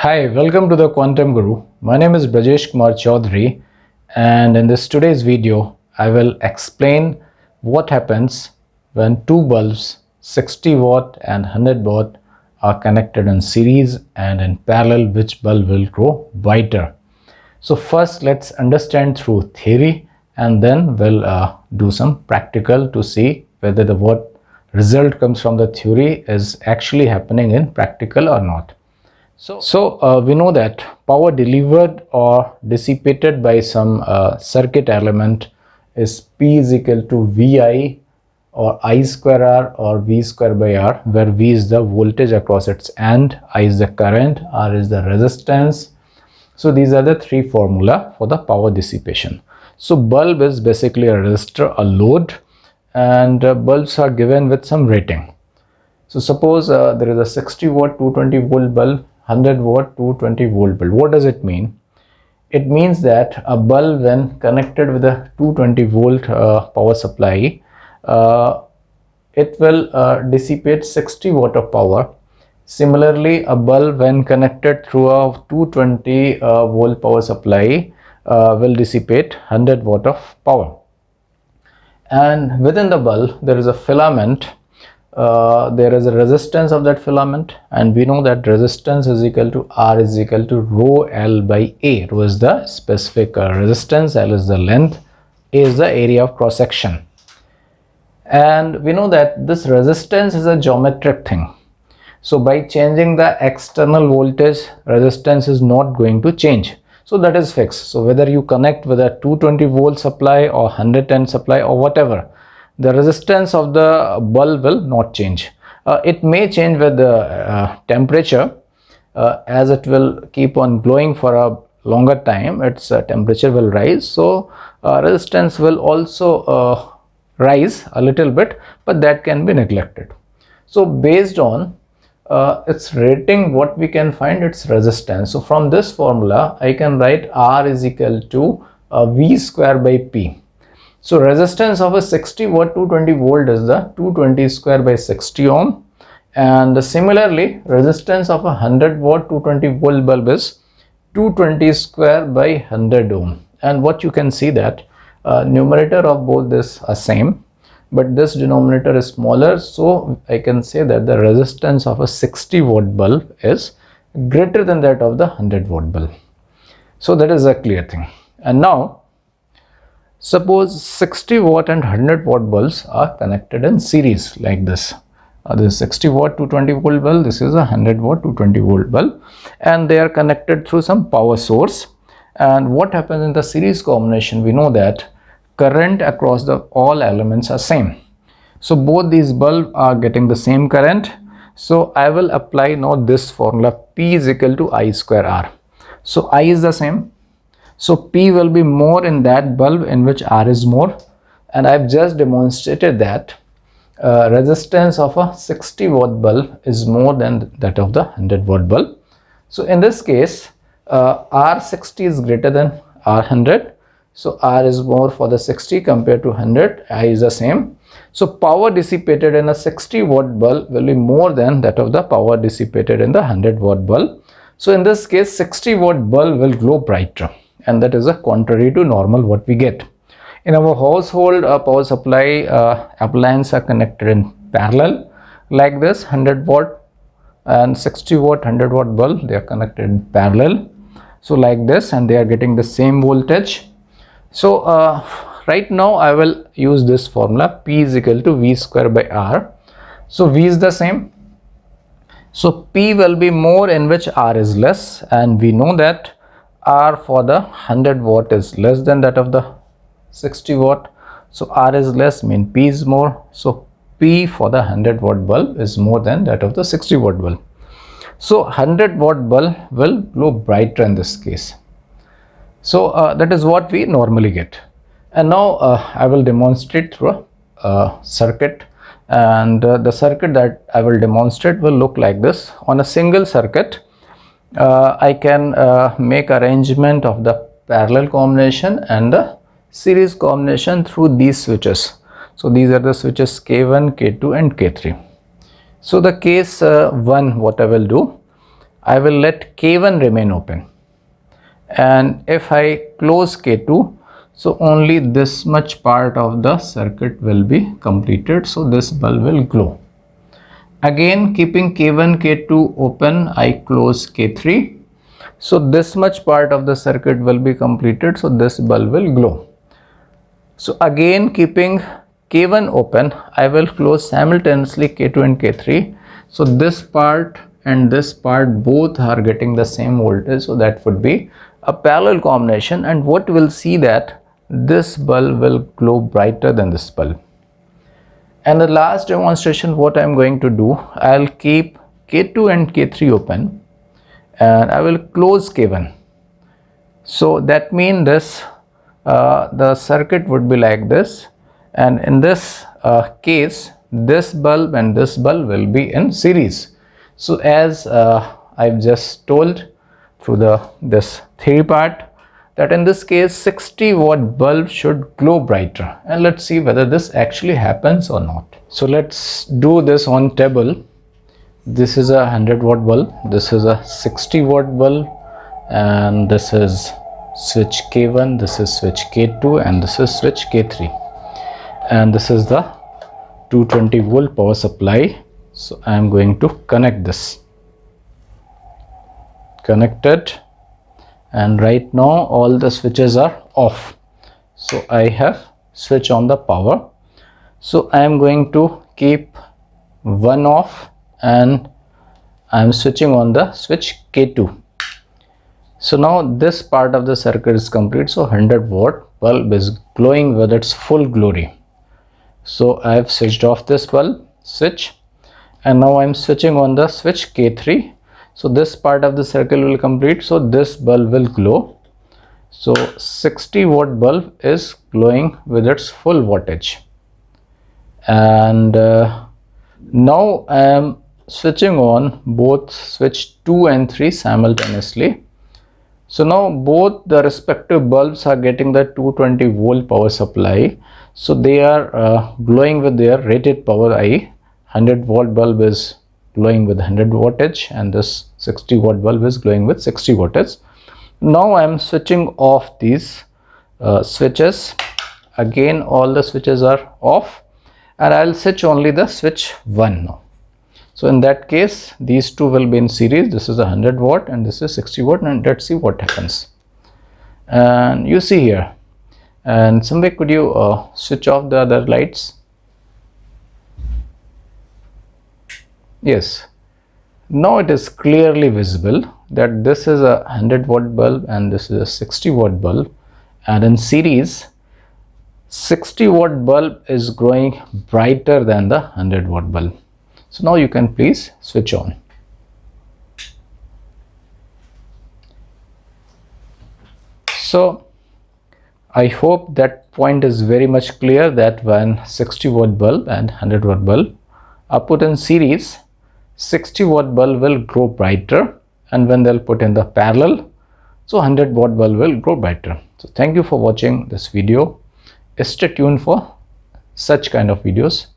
Hi, welcome to the Quantum Guru. My name is Brajesh Kumar Chaudhary, and in this today's video, I will explain what happens when two bulbs 60 watt and 100 watt are connected in series, and in parallel which bulb will grow brighter. So first let's understand through theory, and then we'll do some practical to see whether the what result comes from the theory is actually happening in practical or not. So we know that power delivered or dissipated by some circuit element is P is equal to VI or I square R or V square by R, where V is the voltage across its end, I is the current, R is the resistance. So these are the three formula for the power dissipation. So bulb is basically a resistor, a load, and bulbs are given with some rating. So suppose there is a 60 watt 220 volt bulb, 100 watt 220 volt bulb. What does it mean? It means that a bulb, when connected with a 220 volt power supply, it will dissipate 60 watt of power. Similarly, a bulb when connected through a 220 volt power supply will dissipate 100 watt of power. And within the bulb there is a filament. There is a resistance of that filament, and we know that resistance is equal to R is equal to rho L by A. Rho is the specific resistance, L is the length, A is the area of cross section. And we know that this resistance is a geometric thing. So by changing the external voltage, resistance is not going to change. So that is fixed. So whether you connect with a 220 volt supply or 110 supply or whatever, the resistance of the bulb will not change. It may change with the temperature. As it will keep on glowing for a longer time, its temperature will rise. So resistance will also rise a little bit, but that can be neglected. So based on its rating, what we can find its resistance. So from this formula, I can write R is equal to V square by P. So resistance of a 60 watt 220 volt is the 220 square by 60 ohm, and similarly resistance of a 100 watt 220 volt bulb is 220 square by 100 ohm. And what you can see that numerator of both this are same, but this denominator is smaller, so I can say that the resistance of a 60 watt bulb is greater than that of the 100 watt bulb. So that is a clear thing. And now suppose 60 watt and 100 watt bulbs are connected in series like this. This is 60 watt 220 volt bulb, this is a 100 watt 220 volt bulb, and they are connected through some power source. And what happens in the series combination? We know that current across the all elements are same. So both these bulbs are getting the same current. So I will apply now this formula, P is equal to I square R. So I is the same. So P will be more in that bulb in which R is more, and I've just demonstrated that resistance of a 60 watt bulb is more than that of the 100 watt bulb. So in this case, R60 is greater than R100. So R is more for the 60 compared to 100, I is the same. So power dissipated in a 60 watt bulb will be more than that of the power dissipated in the 100 watt bulb. So in this case, 60 watt bulb will glow brighter, and that is a contrary to normal what we get. In our household, power supply appliances are connected in parallel like this. 100 watt and 60 watt 100 watt bulb, they are connected in parallel, so like this, and they are getting the same voltage. So right now I will use this formula, P is equal to V square by R. So V is the same, so P will be more in which R is less, and we know that R for the 100 watt is less than that of the 60 watt. So R is less mean P is more. So P for the 100 watt bulb is more than that of the 60 watt bulb. So 100 watt bulb will glow brighter in this case. So that is what we normally get. And now I will demonstrate through a circuit, and the circuit that I will demonstrate will look like this. On a single circuit, I can make arrangement of the parallel combination and the series combination through these switches. So these are the switches K1, K2 and K3. So the case 1, what I will do, I will let K1 remain open, and if I close K2, so only this much part of the circuit will be completed, so this bulb will glow. Again, keeping K1, K2 open, I close K3, so this much part of the circuit will be completed, so this bulb will glow. So again, keeping K1 open, I will close simultaneously K2 and K3, so this part and this part both are getting the same voltage, so that would be a parallel combination, and what we'll see that this bulb will glow brighter than this bulb. And the last demonstration, what I'm going to do, I'll keep K2 and K3 open and I will close K1. So that means this the circuit would be like this, and in this case this bulb and this bulb will be in series. So as I've just told through this theory part, that in this case 60-watt bulb should glow brighter, and let's see whether this actually happens or not. So let's do this on table. This is a 100-watt bulb, this is a 60-watt bulb, and this is switch K1, this is switch K2, and this is switch K3, and this is the 220-volt power supply. So I am going to connect this. Connected, and right now all the switches are off, so I have switch on the power. So I am going to keep one off and I am switching on the switch K2. So now this part of the circuit is complete, so 100-watt bulb is glowing with its full glory. So I have switched off this bulb switch, and now I am switching on the switch K3. So this part of the circle will complete, so this bulb will glow. So 60-watt bulb is glowing with its full wattage, and now I am switching on both switch 2 and 3 simultaneously. So now both the respective bulbs are getting the 220-volt power supply, so they are glowing with their rated power I. 100-watt bulb is glowing with 100 wattage, and this 60-watt bulb is glowing with 60 wattage. Now I am switching off these switches. Again all the switches are off, and I will switch only the switch 1 now. So in that case these two will be in series. This is a 100-watt and this is 60-watt, and let's see what happens. And you see here, and Samvik, could you switch off the other lights? Yes, now it is clearly visible that this is a 100-watt bulb and this is a 60-watt bulb, and in series 60-watt bulb is glowing brighter than the 100-watt bulb. So now you can please switch on. So I hope that point is very much clear, that when 60-watt bulb and 100-watt bulb are put in series, 60-watt bulb will grow brighter, and when they'll put in the parallel, so 100-watt bulb will grow brighter. So thank you for watching this video. Stay tuned for such kind of videos.